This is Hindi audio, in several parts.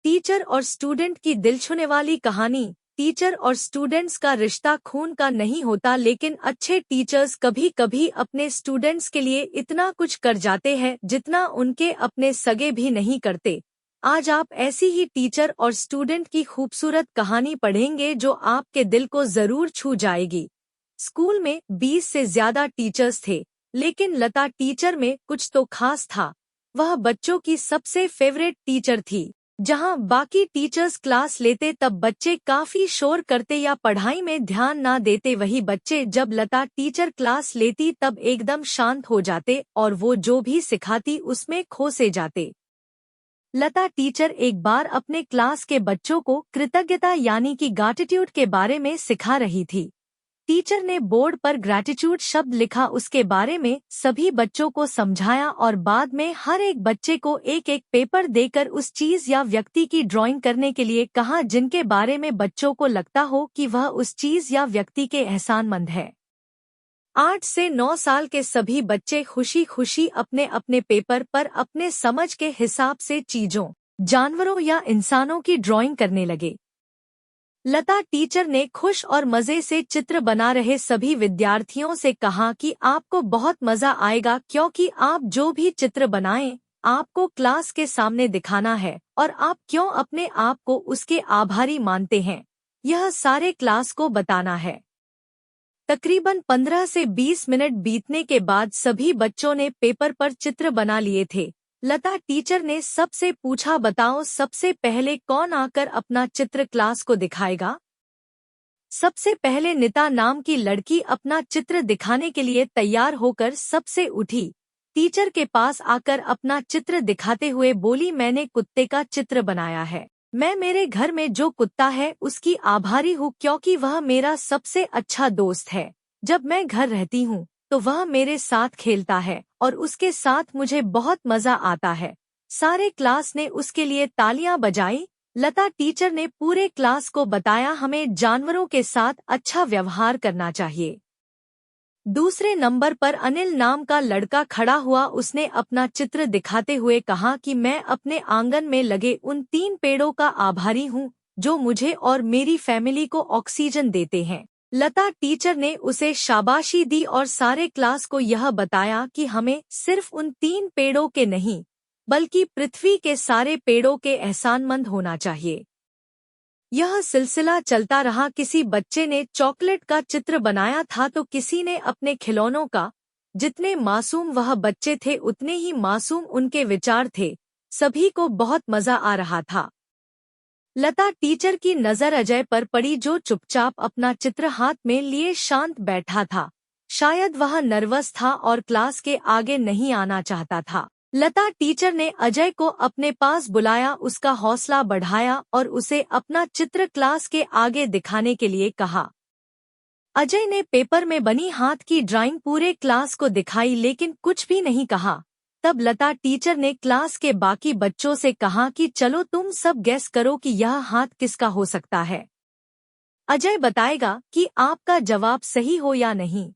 टीचर और स्टूडेंट की दिल छूने वाली कहानी। टीचर और स्टूडेंट्स का रिश्ता खून का नहीं होता, लेकिन अच्छे टीचर्स कभी कभी अपने स्टूडेंट्स के लिए इतना कुछ कर जाते हैं जितना उनके अपने सगे भी नहीं करते। आज आप ऐसी ही टीचर और स्टूडेंट की खूबसूरत कहानी पढ़ेंगे जो आपके दिल को जरूर छू जाएगी। स्कूल में 20 से ज्यादा टीचर्स थे, लेकिन लता टीचर में कुछ तो खास था। वह बच्चों की सबसे फेवरेट टीचर थी। जहां बाकी टीचर्स क्लास लेते तब बच्चे काफी शोर करते या पढ़ाई में ध्यान ना देते, वही बच्चे जब लता टीचर क्लास लेती तब एकदम शांत हो जाते और वो जो भी सिखाती उसमें खो से जाते। लता टीचर एक बार अपने क्लास के बच्चों को कृतज्ञता यानी कि ग्रैटिट्यूड के बारे में सिखा रही थी। टीचर ने बोर्ड पर ग्रैटिट्यूड शब्द लिखा, उसके बारे में सभी बच्चों को समझाया और बाद में हर एक बच्चे को एक एक पेपर देकर उस चीज या व्यक्ति की ड्राइंग करने के लिए कहा जिनके बारे में बच्चों को लगता हो कि वह उस चीज या व्यक्ति के एहसानमंद है। 8 से 9 साल के सभी बच्चे खुशी खुशी अपने अपने पेपर पर अपने समझ के हिसाब से चीजों, जानवरों या इंसानों की ड्राइंग करने लगे। लता टीचर ने खुश और मजे से चित्र बना रहे सभी विद्यार्थियों से कहा कि आपको बहुत मजा आएगा, क्योंकि आप जो भी चित्र बनाएं आपको क्लास के सामने दिखाना है और आप क्यों अपने आप को उसके आभारी मानते हैं, यह सारे क्लास को बताना है। तकरीबन 15 से 20 मिनट बीतने के बाद सभी बच्चों ने पेपर पर चित्र बना लिए थे। लता टीचर ने सबसे पूछा, बताओ सबसे पहले कौन आकर अपना चित्र क्लास को दिखाएगा। सबसे पहले निता नाम की लड़की अपना चित्र दिखाने के लिए तैयार होकर सबसे उठी। टीचर के पास आकर अपना चित्र दिखाते हुए बोली, मैंने कुत्ते का चित्र बनाया है। मैं मेरे घर में जो कुत्ता है उसकी आभारी हूँ, क्योंकि वह मेरा सबसे अच्छा दोस्त है। जब मैं घर रहती हूँ तो वह मेरे साथ खेलता है और उसके साथ मुझे बहुत मजा आता है। सारे क्लास ने उसके लिए तालियां बजाई। लता टीचर ने पूरे क्लास को बताया, हमें जानवरों के साथ अच्छा व्यवहार करना चाहिए। दूसरे नंबर पर अनिल नाम का लड़का खड़ा हुआ। उसने अपना चित्र दिखाते हुए कहा कि मैं अपने आंगन में लगे उन 3 पेड़ों का आभारी हूँ जो मुझे और मेरी फैमिली को ऑक्सीजन देते हैं। लता टीचर ने उसे शाबाशी दी और सारे क्लास को यह बताया कि हमें सिर्फ उन 3 पेड़ों के नहीं बल्कि पृथ्वी के सारे पेड़ों के एहसानमंद होना चाहिए। यह सिलसिला चलता रहा। किसी बच्चे ने चॉकलेट का चित्र बनाया था तो किसी ने अपने खिलौनों का। जितने मासूम वह बच्चे थे उतने ही मासूम उनके विचार थे। सभी को बहुत मजा आ रहा था। लता टीचर की नजर अजय पर पड़ी, जो चुपचाप अपना चित्र हाथ में लिए शांत बैठा था। शायद वह नर्वस था और क्लास के आगे नहीं आना चाहता था। लता टीचर ने अजय को अपने पास बुलाया, उसका हौसला बढ़ाया और उसे अपना चित्र क्लास के आगे दिखाने के लिए कहा। अजय ने पेपर में बनी हाथ की ड्राइंग पूरे क्लास को दिखाई, लेकिन कुछ भी नहीं कहा। तब लता टीचर ने क्लास के बाकी बच्चों से कहा कि चलो तुम सब गेस करो कि यह हाथ किसका हो सकता है। अजय बताएगा कि आपका जवाब सही हो या नहीं।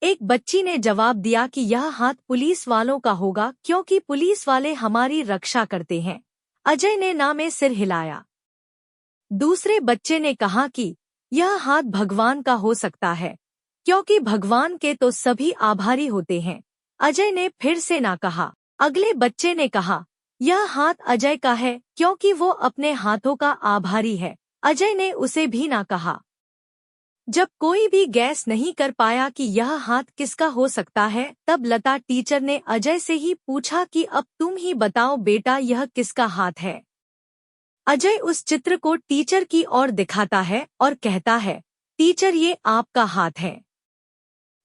एक बच्ची ने जवाब दिया कि यह हाथ पुलिस वालों का होगा, क्योंकि पुलिस वाले हमारी रक्षा करते हैं। अजय ने ना में सिर हिलाया। दूसरे बच्चे ने कहा कि यह हाथ भगवान का हो सकता है, क्योंकि भगवान के तो सभी आभारी होते हैं। अजय ने फिर से ना कहा। अगले बच्चे ने कहा यह हाथ अजय का है, क्योंकि वो अपने हाथों का आभारी है। अजय ने उसे भी ना कहा। जब कोई भी गैस नहीं कर पाया कि यह हाथ किसका हो सकता है, तब लता टीचर ने अजय से ही पूछा कि अब तुम ही बताओ बेटा, यह किसका हाथ है। अजय उस चित्र को टीचर की ओर दिखाता है और कहता है, टीचर ये आपका हाथ है।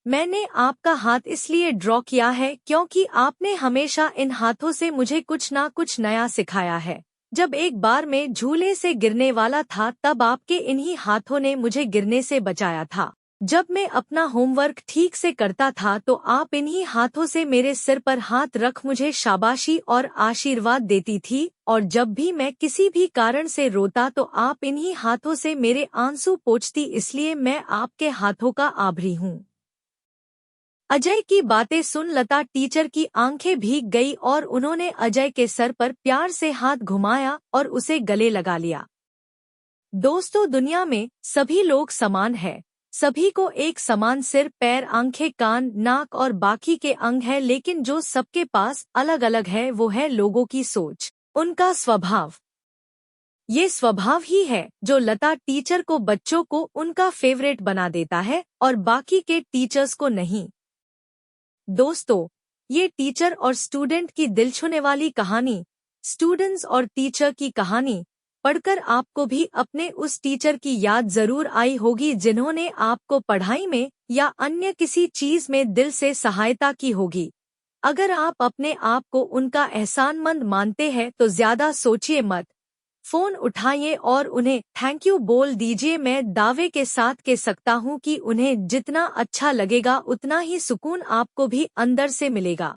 मैंने आपका हाथ इसलिए ड्रॉ किया है क्योंकि आपने हमेशा इन हाथों से मुझे कुछ ना कुछ नया सिखाया है। जब एक बार मैं झूले से गिरने वाला था तब आपके इन्हीं हाथों ने मुझे गिरने से बचाया था। जब मैं अपना होमवर्क ठीक से करता था तो आप इन्हीं हाथों से मेरे सिर पर हाथ रख मुझे शाबाशी और आशीर्वाद देती थी, और जब भी मैं किसी भी कारण से रोता तो आप इन्हीं हाथों से मेरे आंसू पोंछती, इसलिए मैं आपके हाथों का आभारी हूँ। अजय की बातें सुन लता टीचर की आंखें भीग गई और उन्होंने अजय के सर पर प्यार से हाथ घुमाया और उसे गले लगा लिया। दोस्तों, दुनिया में सभी लोग समान हैं। सभी को एक समान सिर, पैर, आंखें, कान, नाक और बाकी के अंग है, लेकिन जो सबके पास अलग अलग है वो है लोगों की सोच, उनका स्वभाव। ये स्वभाव ही है जो लता टीचर को बच्चों को उनका फेवरेट बना देता है और बाकी के टीचर्स को नहीं। दोस्तों, ये टीचर और स्टूडेंट की दिल छूने वाली कहानी, स्टूडेंट्स और टीचर की कहानी पढ़कर आपको भी अपने उस टीचर की याद जरूर आई होगी जिन्होंने आपको पढ़ाई में या अन्य किसी चीज में दिल से सहायता की होगी। अगर आप अपने आप को उनका एहसानमंद मानते हैं तो ज्यादा सोचिए मत, फोन उठाइए और उन्हें थैंक यू बोल दीजिए। मैं दावे के साथ कह सकता हूँ कि उन्हें जितना अच्छा लगेगा उतना ही सुकून आपको भी अंदर से मिलेगा।